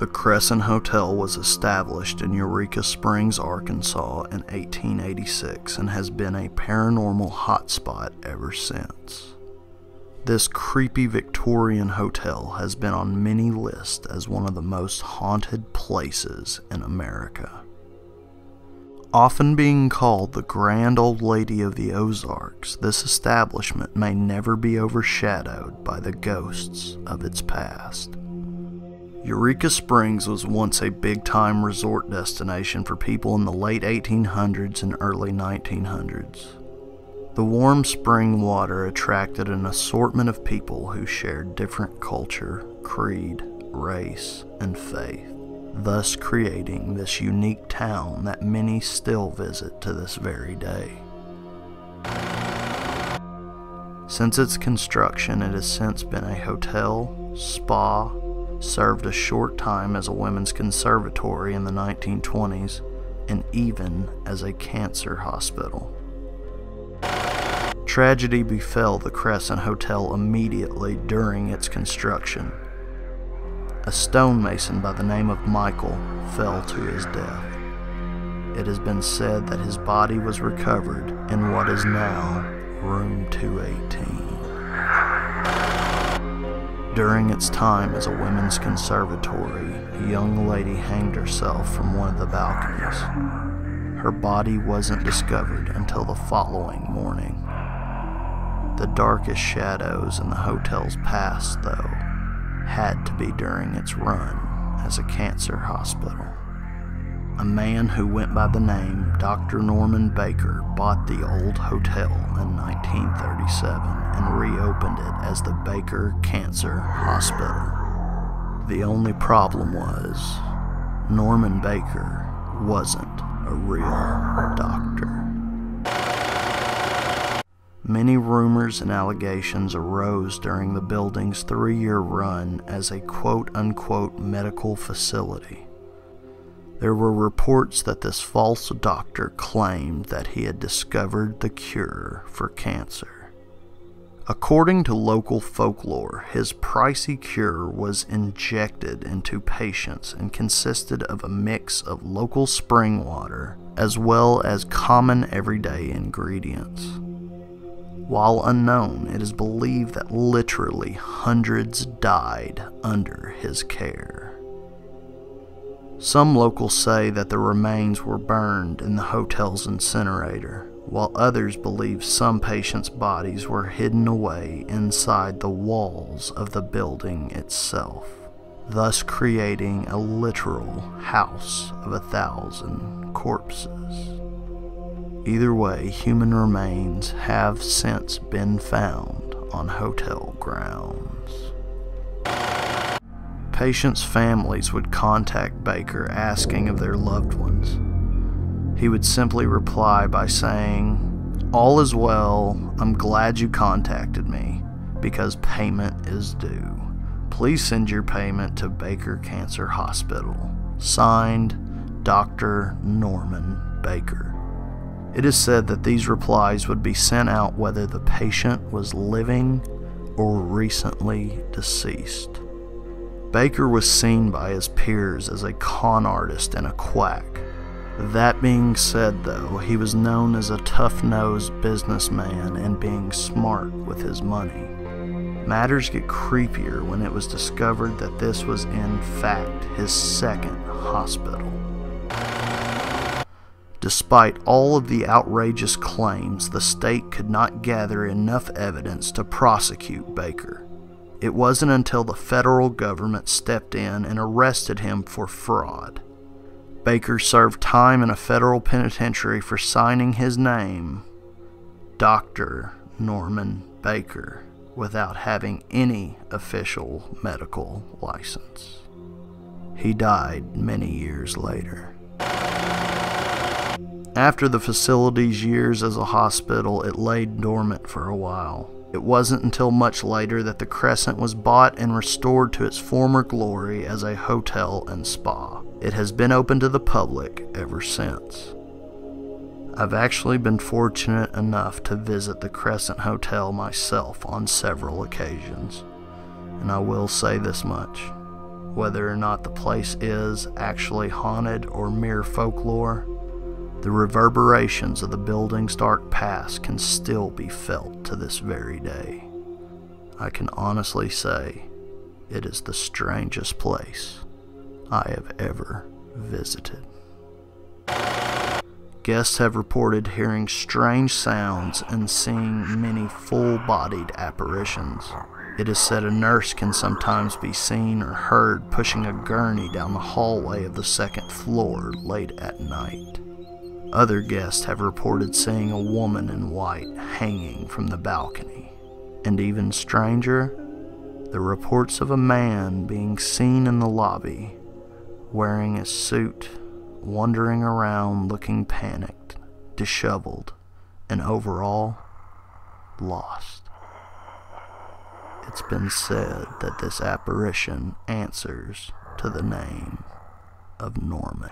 The Crescent Hotel was established in Eureka Springs, Arkansas in 1886 and has been a paranormal hotspot ever since. This creepy Victorian hotel has been on many lists as one of the most haunted places in America. Often being called the Grand Old Lady of the Ozarks, this establishment may never be overshadowed by the ghosts of its past. Eureka Springs was once a big-time resort destination for people in the late 1800s and early 1900s. The warm spring water attracted an assortment of people who shared different culture, creed, race, and faith, thus creating this unique town that many still visit to this very day. Since its construction, it has since been a hotel, spa, served a short time as a women's conservatory in the 1920s, and even as a cancer hospital. Tragedy befell the Crescent Hotel immediately during its construction. A stonemason by the name of Michael fell to his death. It has been said that his body was recovered in what is now room 218. During its time as a women's conservatory, a young lady hanged herself from one of the balconies. Her body wasn't discovered until the following morning. The darkest shadows in the hotel's past, though, had to be during its run as a cancer hospital. A man who went by the name Dr. Norman Baker bought the old hotel in 1937 and reopened it as the Baker Cancer Hospital. The only problem was, Norman Baker wasn't a real doctor. Many rumors and allegations arose during the building's 3-year run as a quote-unquote medical facility. There were reports that this false doctor claimed that he had discovered the cure for cancer. According to local folklore, his pricey cure was injected into patients and consisted of a mix of local spring water as well as common everyday ingredients. While unknown, it is believed that literally hundreds died under his care. Some locals say that the remains were burned in the hotel's incinerator, while others believe some patients' bodies were hidden away inside the walls of the building itself, thus creating a literal house of 1,000 corpses. Either way, human remains have since been found on hotel grounds. Patients' families would contact Baker asking of their loved ones. He would simply reply by saying, "All is well, I'm glad you contacted me, because payment is due. Please send your payment to Baker Cancer Hospital. Signed, Dr. Norman Baker." It is said that these replies would be sent out whether the patient was living or recently deceased. Baker was seen by his peers as a con artist and a quack. That being said, though, he was known as a tough-nosed businessman and being smart with his money. Matters get creepier when it was discovered that this was in fact his second hospital. Despite all of the outrageous claims, the state could not gather enough evidence to prosecute Baker. It wasn't until the federal government stepped in and arrested him for fraud. Baker served time in a federal penitentiary for signing his name, Dr. Norman Baker, without having any official medical license. He died many years later. After the facility's years as a hospital, it lay dormant for a while. It wasn't until much later that the Crescent was bought and restored to its former glory as a hotel and spa. It has been open to the public ever since. I've actually been fortunate enough to visit the Crescent Hotel myself on several occasions, and I will say this much. Whether or not the place is actually haunted or mere folklore, the reverberations of the building's dark past can still be felt to this very day. I can honestly say it is the strangest place I have ever visited. Guests have reported hearing strange sounds and seeing many full-bodied apparitions. It is said a nurse can sometimes be seen or heard pushing a gurney down the hallway of the second floor late at night. Other guests have reported seeing a woman in white hanging from the balcony. And even stranger, the reports of a man being seen in the lobby, wearing a suit, wandering around looking panicked, disheveled, and overall lost. It's been said that this apparition answers to the name of Norman.